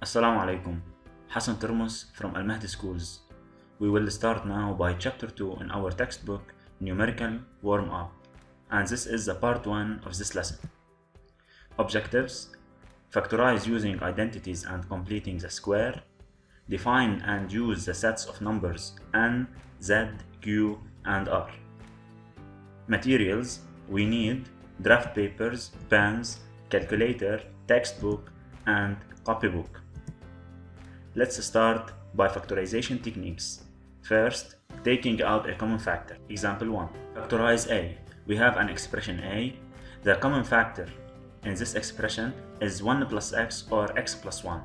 Assalamu alaikum. Hassan Termus from Al Mahdi Schools. We will start now by Chapter 2 in our textbook, Numerical Warm-Up, and this is the Part 1 of this lesson. Objectives: factorize using identities and completing the square. Define and use the sets of numbers n, z, q, and r. Materials: we need draft papers, pens, calculator, textbook, and copybook. Let's start by factorization techniques. First, taking out a common factor. Example 1. Factorize a. We have an expression a. The common factor in this expression is 1 plus x or x plus 1.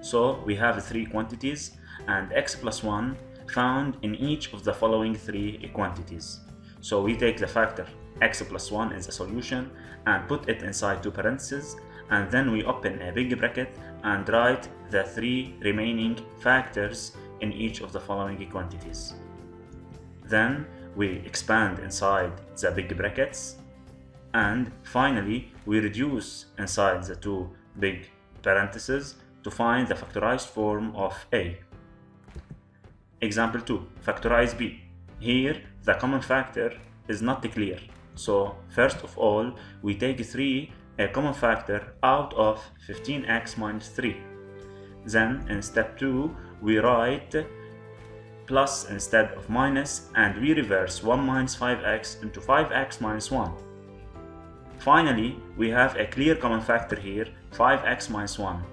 So we have three quantities and x plus 1 found in each of the following three quantities. So we take the factor x plus 1 is a solution and put it inside two parentheses, and then we open a big bracket and write the three remaining factors in each of the following quantities. Then we expand inside the big brackets, and finally we reduce inside the two big parentheses to find the factorized form of a. Example 2. Factorize b. Here the common factor is not clear, so first of all we take a common factor out of 15x minus 3. Then in step 2 we write plus instead of minus, and we reverse 1 minus 5x into 5x minus 1. Finally, we have a clear common factor here, 5x minus 1.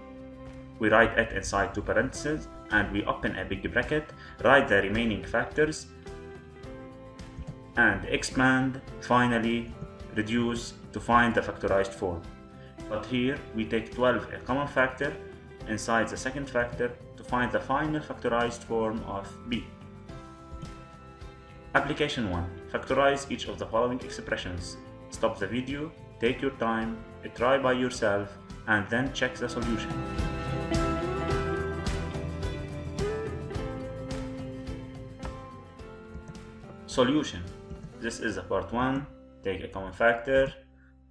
We write it inside two parentheses and we open a big bracket, write the remaining factors, and expand, finally reduce to find the factorized form. But here we take 12, a common factor, inside the second factor to find the final factorized form of b. Application 1. Factorize each of the following expressions. Stop the video, take your time, try by yourself, and then check the solution. Solution. This is the part 1. Take a common factor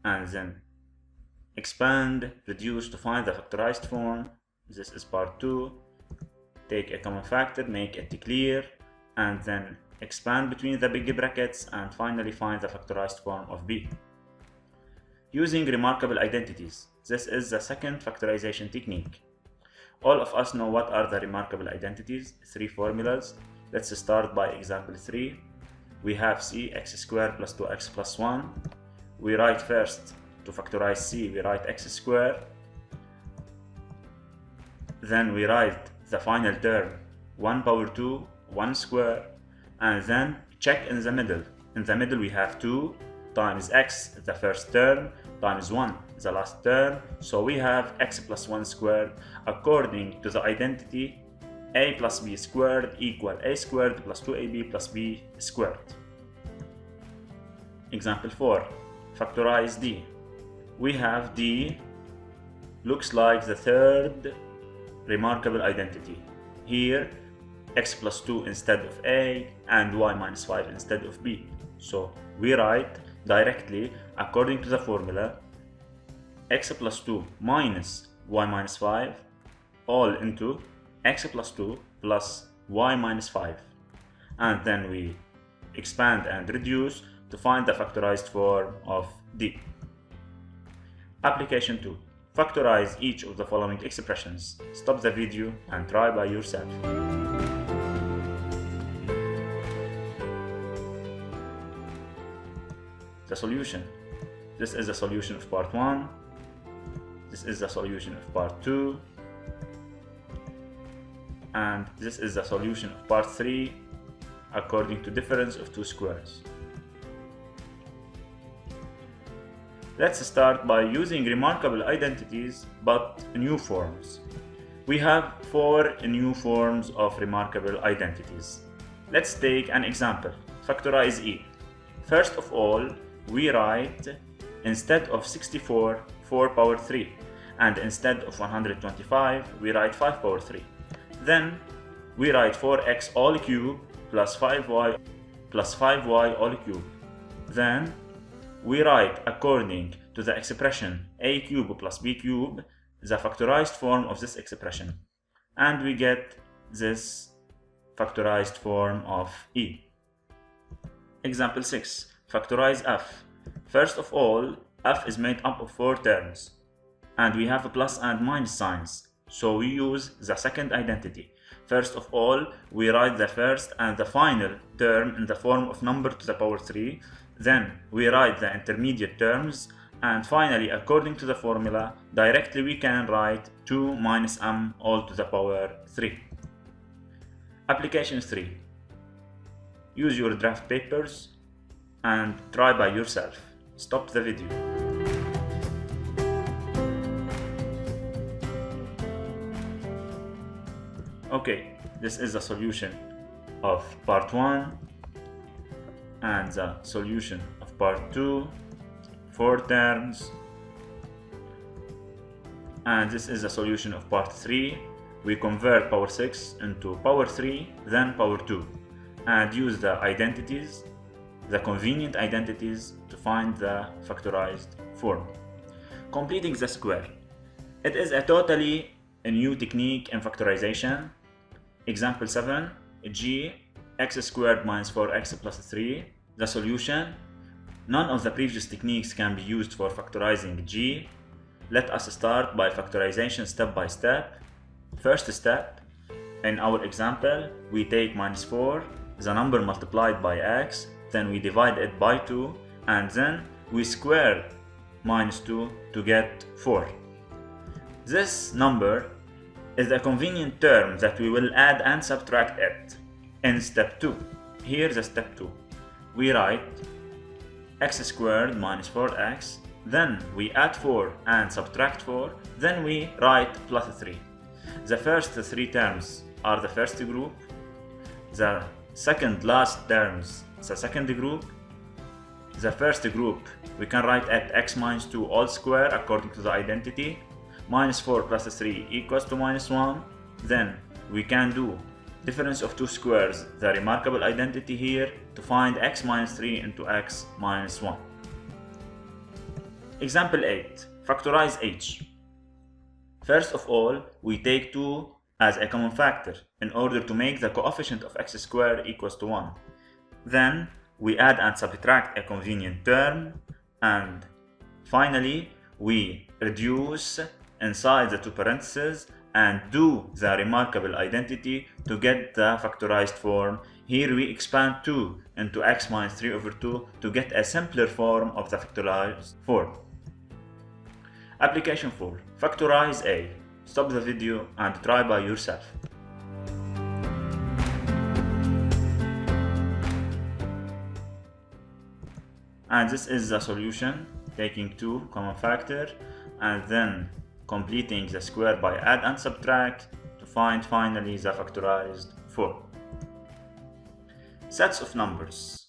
and then expand, reduce to find the factorized form. This is part 2. Take a common factor, make it clear, and then expand between the big brackets and finally find the factorized form of b. Using remarkable identities. This is the second factorization technique. All of us know what are the remarkable identities, three formulas. Let's start by example 3. We have c x squared plus 2x plus 1. We write first, to factorize c, we write x squared. Then we write the final term 1 power 2, 1 square, and then check in the middle. In the middle we have 2 times x, the first term, times 1, the last term. So we have x plus 1 squared according to the identity a plus b squared equal a squared plus 2ab plus b squared. Example 4. Factorize d. We have d looks like the third remarkable identity. Here x plus 2 instead of a and y minus 5 instead of b. So we write directly according to the formula x plus 2 minus y minus 5 all into x plus 2 plus y minus 5, and then we expand and reduce to find the factorized form of d. Application 2. Factorize each of the following expressions. Stop the video and try by yourself. The solution. This is the solution of part 1. This is the solution of part 2. And this is the solution of part 3 according to difference of two squares. Let's start by using remarkable identities but new forms. We have 4 new forms of remarkable identities. Let's take an example. Factorize e. First of all, we write instead of 64, 4 power 3, and instead of 125, we write 5 power 3. Then we write 4x all cube plus 5y all cube. Then we write according to the expression a cube plus b cube the factorized form of this expression, and we get this factorized form of E. Example 6. Factorize f. First of all, f is made up of 4 terms, and we have a plus and minus signs, so we use the second identity. First of all, we write the first and the final term in the form of number to the power 3, then we write the intermediate terms, and finally, according to the formula, directly we can write 2 minus m all to the power 3. Application 3. Use your draft papers and try by yourself. Stop the video. Okay, this is the solution of part 1 and the solution of part 2, 4 terms, and this is the solution of part 3. We convert power 6 into power 3, then power 2, and use the identities, the convenient identities, to find the factorized form. Completing the square. It is a totally new technique in factorization. Example 7, g x squared minus 4x plus 3. The solution. None of the previous techniques can be used for factorizing g. Let us start by factorization step by step. First step, in our example, we take minus 4, the number multiplied by x, then we divide it by 2, and then we square minus 2 to get 4. This number is a convenient term that we will add and subtract it in step 2. Here's the step 2. We write x squared minus 4x, then we add 4 and subtract 4, then we write plus 3. The first 3 terms are the first group, the second last terms the second group. The first group we can write at x minus 2 all square according to the identity. Minus 4 plus 3 equals to minus 1. Then we can do difference of 2 squares, the remarkable identity here, to find x minus 3 into x minus 1. Example 8. Factorize h. First of all, we take 2 as a common factor in order to make the coefficient of x squared equals to 1. Then we add and subtract a convenient term, and finally we reduce inside the 2 parentheses and do the remarkable identity to get the factorized form. Here we expand 2 into x minus 3 over 2 to get a simpler form of the factorized form. Application 4. Factorize a. Stop the video and try by yourself. And this is the solution, taking 2 common factor and then completing the square by add and subtract to find finally the factorized form. Sets of numbers.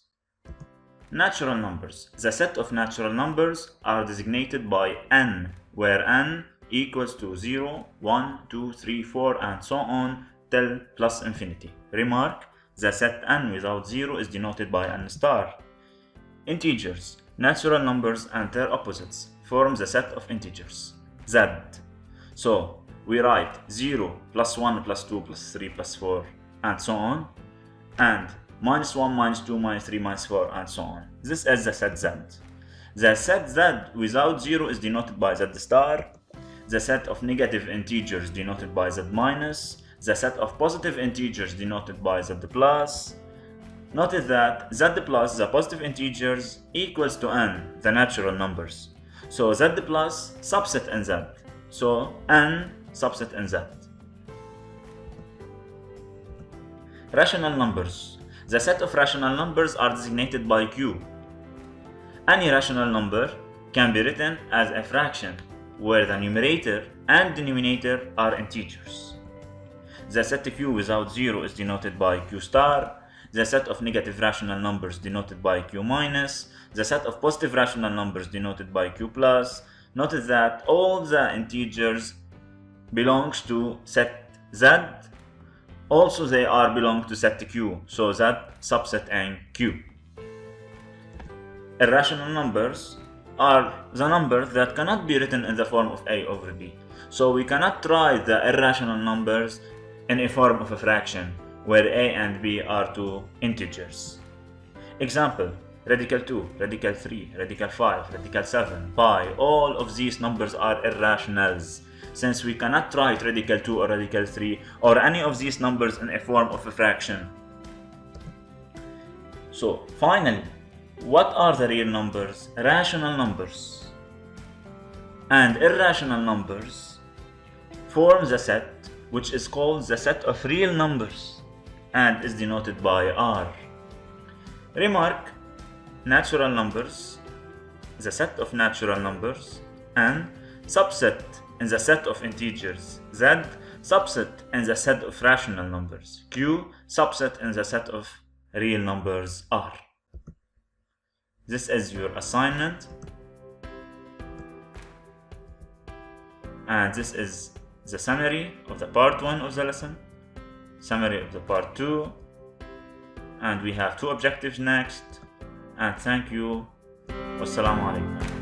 Natural numbers. The set of natural numbers are designated by n, where n equals to 0, 1, 2, 3, 4 and so on till plus infinity. Remark, the set n without 0 is denoted by n star. Integers. Natural numbers and their opposites form the set of integers, z. So we write 0 plus 1 plus 2 plus 3 plus 4 and so on, and minus 1 minus 2 minus 3 minus 4 and so on. This is the set z. The set z without 0 is denoted by z star. The set of negative integers denoted by z minus. The set of positive integers denoted by z plus. Notice that z plus, the positive integers, equals to n, the natural numbers. So z plus subset in z. So n subset in z. Rational numbers. The set of rational numbers are designated by q. Any rational number can be written as a fraction where the numerator and denominator are integers. The set q without 0 is denoted by q star. The set of negative rational numbers denoted by q minus. The set of positive rational numbers denoted by q plus. Notice that all the integers belongs to set z. Also they are belong to set q, so z subset in q. Irrational numbers are the numbers that cannot be written in the form of a over b. So we cannot write the irrational numbers in a form of a fraction where a and b are two integers. Example: radical 2, radical 3, radical 5, radical 7, pi. All of these numbers are irrationals, since we cannot write radical 2 or radical 3 or any of these numbers in a form of a fraction. So finally, what are the real numbers? Rational numbers and irrational numbers form the set, which is called the set of real numbers and is denoted by R. Remark: natural numbers, the set of natural numbers, and subset in the set of integers, Z, subset in the set of rational numbers, Q, subset in the set of real numbers, R. This is your assignment, and this is the summary of the part 1 of the lesson, summary of the part 2, and we have two objectives next. And thank you. Wassalamu alaikum.